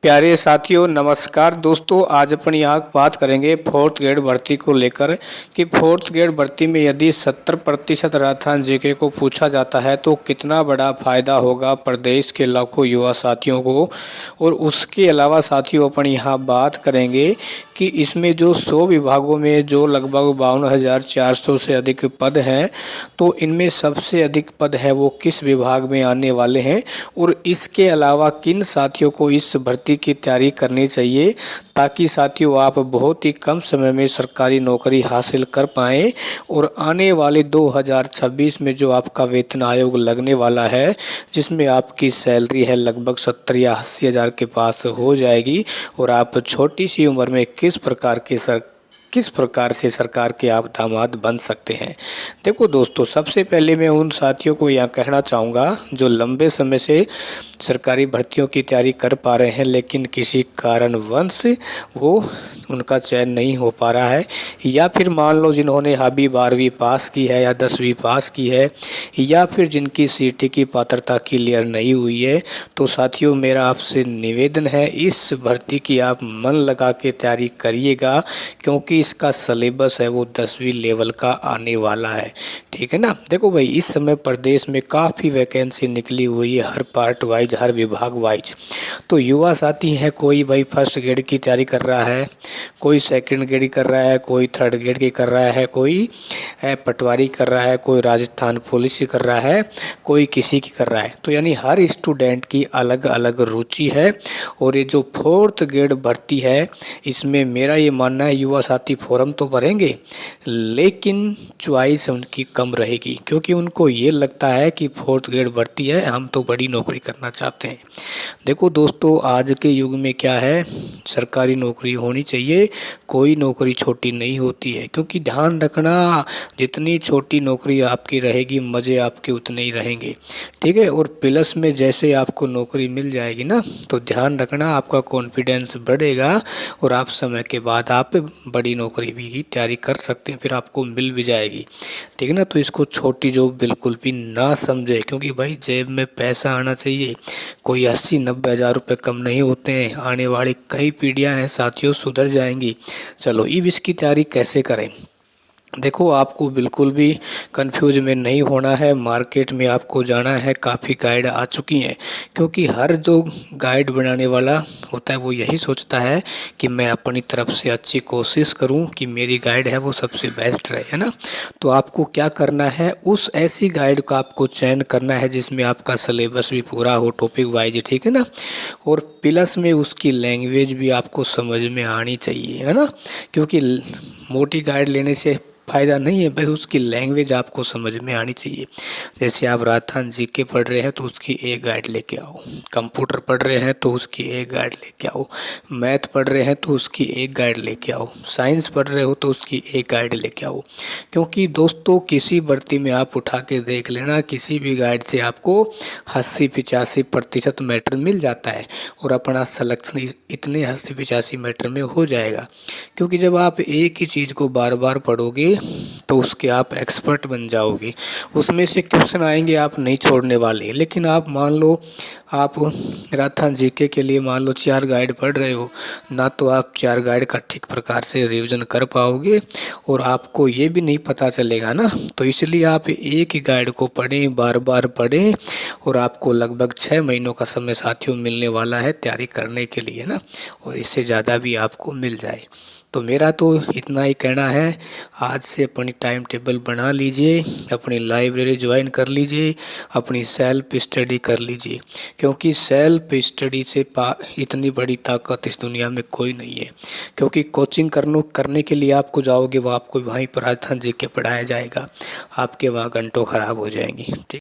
प्यारे साथियों नमस्कार दोस्तों, आज अपन यहाँ बात करेंगे फोर्थ ग्रेड भर्ती को लेकर कि फोर्थ ग्रेड भर्ती में यदि 70% राजस्थान जीके को पूछा जाता है तो कितना बड़ा फायदा होगा प्रदेश के लाखों युवा साथियों को। और उसके अलावा साथियों अपन यहाँ बात करेंगे कि इसमें जो 100 विभागों में जो लगभग 52,400 से अधिक पद हैं, तो इनमें सबसे अधिक पद है वो किस विभाग में आने वाले हैं और इसके अलावा किन साथियों को इस भर्ती की तैयारी करनी चाहिए ताकि साथियों आप बहुत ही कम समय में सरकारी नौकरी हासिल कर पाएँ। और आने वाले 2026 में जो आपका वेतन आयोग लगने वाला है, जिसमें आपकी सैलरी है लगभग 70 या 80 हज़ार के पास हो जाएगी और आप छोटी सी उम्र में किस प्रकार से सरकार के आप दामाद बन सकते हैं। देखो दोस्तों, सबसे पहले मैं उन साथियों को यहाँ कहना चाहूँगा जो लंबे समय से सरकारी भर्तियों की तैयारी कर पा रहे हैं लेकिन किसी कारणवश वो उनका चयन नहीं हो पा रहा है, या फिर मान लो जिन्होंने अभी 12वीं पास की है या 10वीं पास की है, या फिर जिनकी सीटी की पात्रता क्लियर नहीं हुई है, तो साथियों मेरा आपसे निवेदन है इस भर्ती की आप मन लगा के तैयारी करिएगा, क्योंकि इसका सिलेबस है वो 10वीं लेवल का आने वाला है। ठीक है ना। देखो भाई, इस समय प्रदेश में काफ़ी वैकेंसी निकली हुई है, हर पार्ट वाइज, हर विभाग वाइज। तो युवा साथी हैं, कोई भाई फर्स्ट ग्रेड की तैयारी कर रहा है, कोई सेकंड ग्रेड की कर रहा है, कोई थर्ड ग्रेड की कर रहा है, कोई पटवारी कर रहा है, कोई राजस्थान पुलिस की कर रहा है, कोई किसी की कर रहा है। तो यानी हर स्टूडेंट की अलग अलग रुचि है। और ये जो फोर्थ ग्रेड भर्ती है, इसमें मेरा ये मानना है युवा साथी फॉर्म तो भरेंगे लेकिन चॉइस उनकी कम रहेगी, क्योंकि उनको ये लगता है कि फोर्थ ग्रेड भर्ती है, हम तो बड़ी नौकरी करना चाहते हैं। देखो दोस्तों, आज के युग में क्या है, सरकारी नौकरी होनी चाहिए, कोई नौकरी छोटी नहीं होती है। क्योंकि ध्यान रखना, जितनी छोटी नौकरी आपकी रहेगी मज़े आपके उतने ही रहेंगे। ठीक है। और प्लस में जैसे आपको नौकरी मिल जाएगी ना, तो ध्यान रखना आपका कॉन्फिडेंस बढ़ेगा और आप समय के बाद आप बड़ी नौकरी भी की तैयारी कर सकते हैं, फिर आपको मिल भी जाएगी। ठीक है ना। तो इसको छोटी जॉब बिल्कुल भी ना समझे, क्योंकि भाई जेब में पैसा आना चाहिए। कोई 80-90 हज़ार रुपये कम नहीं होते हैं। आने वाली कई पीढ़ियां हैं साथियों, सुधर जाएंगी। चलो, अब इसकी तैयारी कैसे करें। देखो, आपको बिल्कुल भी कंफ्यूज में नहीं होना है। मार्केट में आपको जाना है, काफ़ी गाइड आ चुकी हैं, क्योंकि हर जो गाइड बनाने वाला होता है वो यही सोचता है कि मैं अपनी तरफ से अच्छी कोशिश करूं कि मेरी गाइड है वो सबसे बेस्ट रहे, है ना। तो आपको क्या करना है, उस ऐसी गाइड का आपको चयन करना है जिसमें आपका सिलेबस भी पूरा हो, टॉपिक वाइज। ठीक है ना। और प्लस में उसकी लैंग्वेज भी आपको समझ में आनी चाहिए, है ना। क्योंकि मोटी गाइड लेने से फ़ायदा नहीं है, बस उसकी लैंग्वेज आपको समझ में आनी चाहिए। जैसे आप राजस्थान जीके पढ़ रहे हैं तो उसकी एक गाइड लेके आओ, कंप्यूटर पढ़ रहे हैं तो उसकी एक गाइड लेके आओ, मैथ पढ़ रहे हैं तो उसकी एक गाइड लेके आओ, साइंस पढ़ रहे हो तो उसकी एक गाइड लेके आओ। क्योंकि दोस्तों, किसी भर्ती में आप उठा के देख लेना, किसी भी गाइड से आपको 80-85% मैटर मिल जाता है और अपना सलेक्शन इतने 80-85 मैटर में हो जाएगा। क्योंकि जब आप एक ही चीज़ को बार बार पढ़ोगे तो उसके आप एक्सपर्ट बन जाओगे। उसमें से क्वेश्चन आएंगे, आप नहीं छोड़ने वाले। लेकिन आप मान लो आप राजस्थान जीके के लिए मान लो 4 गाइड पढ़ रहे हो ना, तो आप 4 गाइड का ठीक प्रकार से रिवीजन कर पाओगे और आपको ये भी नहीं पता चलेगा ना। तो इसलिए आप एक ही गाइड को पढ़ें, बार बार पढ़ें, और आपको लगभग 6 महीनों का समय साथियों मिलने वाला है तैयारी करने के लिए ना, और इससे ज़्यादा भी आपको मिल जाए। तो मेरा तो इतना ही कहना है, आज से अपनी टाइम टेबल बना लीजिए, अपनी लाइब्रेरी ज्वाइन कर लीजिए, अपनी सेल्फ स्टडी कर लीजिए। क्योंकि सेल्फ स्टडी से इतनी बड़ी ताकत इस दुनिया में कोई नहीं है। क्योंकि कोचिंग करने के लिए आपको जाओगे, वो आपको वहीं पर राजस्थान जीके पढ़ाया जाएगा, आपके वहाँ घंटों ख़राब हो जाएंगी। ठीक।